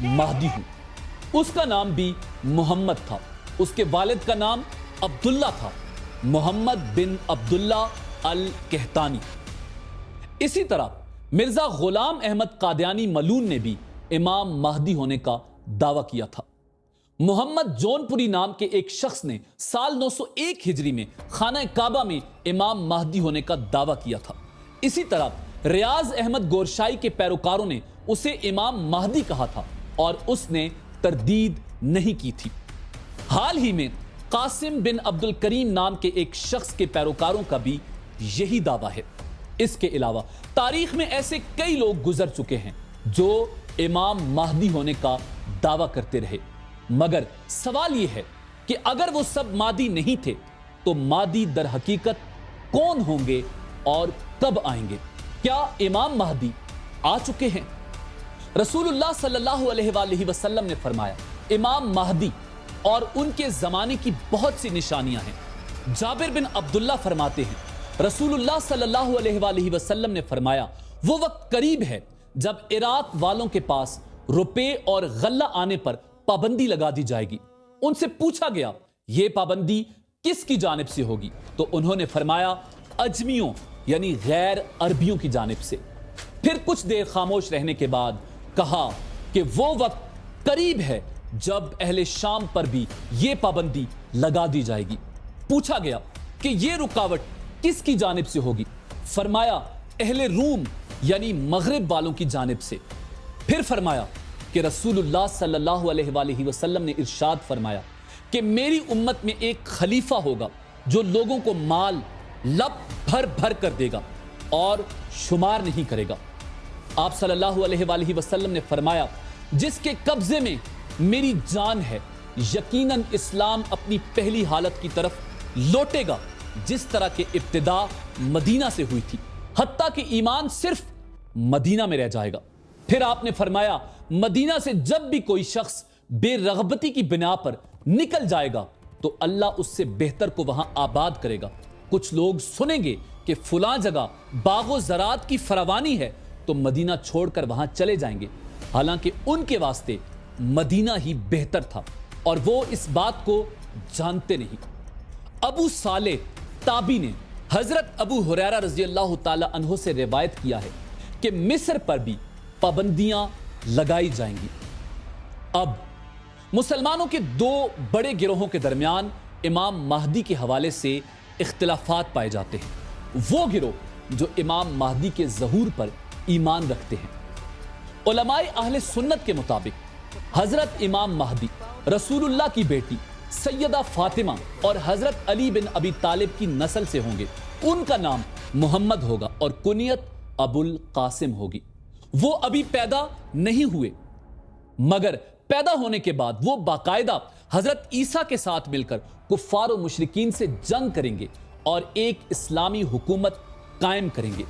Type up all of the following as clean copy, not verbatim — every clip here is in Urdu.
مہدی ہوں۔ اس کا نام بھی محمد تھا، اس کے والد کا نام عبداللہ تھا، محمد بن عبداللہ القحطانی۔ اسی طرح مرزا غلام احمد قادیانی ملون نے بھی امام مہدی ہونے کا دعویٰ کیا تھا۔ محمد جون پوری نام کے ایک شخص نے سال 901 ہجری میں خانہ کعبہ میں امام مہدی ہونے کا دعویٰ کیا تھا۔ اسی طرح ریاض احمد گورشائی کے پیروکاروں نے اسے امام مہدی کہا تھا اور اس نے تردید نہیں کی تھی۔ حال ہی میں قاسم بن عبد الکریم نام کے ایک شخص کے پیروکاروں کا بھی یہی دعویٰ ہے۔ اس کے علاوہ تاریخ میں ایسے کئی لوگ گزر چکے ہیں جو امام مہدی ہونے کا دعویٰ کرتے رہے، مگر سوال یہ ہے کہ اگر وہ سب مہدی نہیں تھے تو مہدی در حقیقت کون ہوں گے اور کب آئیں گے؟ کیا امام مہدی آ چکے ہیں؟ رسول اللہ صلی اللہ علیہ وآلہ وسلم نے فرمایا امام مہدی اور ان کے زمانے کی بہت سی نشانیاں ہیں۔ جابر بن عبداللہ فرماتے ہیں رسول اللہ صلی اللہ علیہ وآلہ وسلم نے فرمایا وہ وقت قریب ہے جب عراق والوں کے پاس روپے اور غلہ آنے پر پابندی لگا دی جائے گی۔ ان سے پوچھا گیا یہ پابندی کس کی جانب سے ہوگی؟ تو انہوں نے فرمایا اجمیوں یعنی غیر عربیوں کی جانب سے۔ پھر کچھ دیر خاموش رہنے کے بعد کہا کہ وہ وقت قریب ہے جب اہل شام پر بھی یہ پابندی لگا دی جائے گی۔ پوچھا گیا کہ یہ رکاوٹ کس کی جانب سے ہوگی؟ فرمایا اہل روم یعنی مغرب والوں کی جانب سے۔ پھر فرمایا کہ رسول اللہ صلی اللہ علیہ وآلہ وسلم نے ارشاد فرمایا کہ میری امت میں ایک خلیفہ ہوگا جو لوگوں کو مال لب بھر بھر کر دے گا اور شمار نہیں کرے گا۔ آپ صلی اللہ علیہ وآلہ وسلم نے فرمایا جس کے قبضے میں میری جان ہے یقیناً اسلام اپنی پہلی حالت کی طرف لوٹے گا جس طرح کے ابتدا مدینہ سے ہوئی تھی، حتیٰ کہ ایمان صرف مدینہ میں رہ جائے گا۔ پھر آپ نے فرمایا مدینہ سے جب بھی کوئی شخص بے رغبتی کی بنا پر نکل جائے گا تو اللہ اس سے بہتر کو وہاں آباد کرے گا۔ کچھ لوگ سنیں گے کہ فلاں جگہ باغ و زراعت کی فراوانی ہے تو مدینہ چھوڑ کر وہاں چلے جائیں گے، حالانکہ ان کے واسطے مدینہ ہی بہتر تھا اور وہ اس بات کو جانتے نہیں۔ ابو صالح تابی نے حضرت ابو ہریرہ رضی اللہ تعالی عنہ سے روایت کیا ہے کہ مصر پر بھی پابندیاں لگائی جائیں گی۔ اب مسلمانوں کے دو بڑے گروہوں کے درمیان امام مہدی کے حوالے سے اختلافات پائے جاتے ہیں۔ وہ گروہ جو امام مہدی کے ظہور پر ایمان رکھتے ہیں۔ علماء اہل سنت کے مطابق حضرت امام مہدی رسول اللہ کی بیٹی سیدہ فاطمہ اور حضرت علی بن ابی طالب کی نسل سے ہوں گے۔ ان کا نام محمد ہوگا اور کنیت ابو القاسم ہوگی۔ وہ ابھی پیدا نہیں ہوئے، مگر پیدا ہونے کے بعد وہ باقاعدہ حضرت عیسیٰ کے ساتھ مل کر کفار و مشرکین سے جنگ کریں گے اور ایک اسلامی حکومت قائم کریں گے۔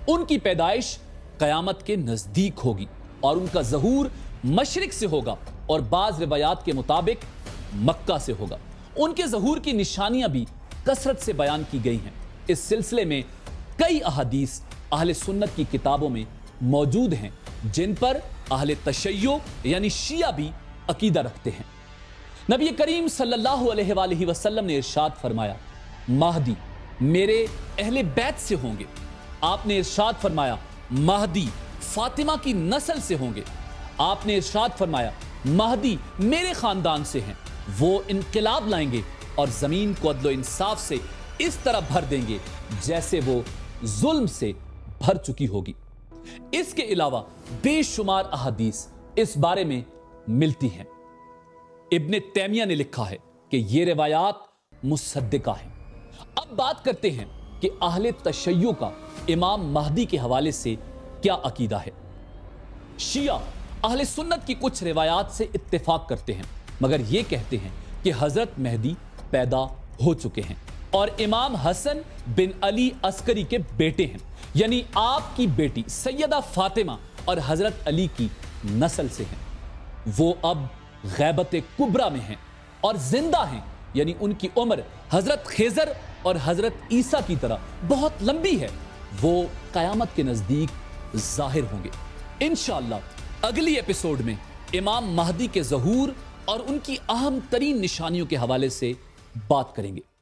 ان کی پیدائش قیامت کے نزدیک ہوگی اور ان کا ظہور مشرق سے ہوگا اور بعض روایات کے مطابق مکہ سے ہوگا۔ ان کے ظہور کی نشانیاں بھی کثرت سے بیان کی گئی ہیں۔ اس سلسلے میں کئی احادیث اہل سنت کی کتابوں میں موجود ہیں جن پر اہل تشیع یعنی شیعہ بھی عقیدہ رکھتے ہیں۔ نبی کریم صلی اللہ علیہ وآلہ وسلم نے ارشاد فرمایا مہدی میرے اہل بیت سے ہوں گے۔ آپ نے ارشاد فرمایا مہدی فاطمہ کی نسل سے ہوں گے۔ آپ نے ارشاد فرمایا مہدی میرے خاندان سے ہیں، وہ انقلاب لائیں گے اور زمین کو عدل و انصاف سے اس طرح بھر دیں گے جیسے وہ ظلم سے بھر چکی ہوگی۔ اس کے علاوہ بے شمار احادیث اس بارے میں ملتی ہیں۔ ابن تیمیہ نے لکھا ہے کہ یہ روایات مصدقہ ہیں۔ اب بات کرتے ہیں کہ اہل تشیع کا امام مہدی کے حوالے سے کیا عقیدہ ہے۔ شیعہ اہل سنت کی کچھ روایات سے اتفاق کرتے ہیں، مگر یہ کہتے ہیں کہ حضرت مہدی پیدا ہو چکے ہیں اور امام حسن بن علی عسکری کے بیٹے ہیں، یعنی آپ کی بیٹی سیدہ فاطمہ اور حضرت علی کی نسل سے ہیں۔ وہ اب غیبت کبریٰ میں ہیں اور زندہ ہیں، یعنی ان کی عمر حضرت خضر اور حضرت عیسیٰ کی طرح بہت لمبی ہے۔ وہ قیامت کے نزدیک ظاہر ہوں گے۔ انشاءاللہ اگلی ایپیسوڈ میں امام مہدی کے ظہور اور ان کی اہم ترین نشانیوں کے حوالے سے بات کریں گے۔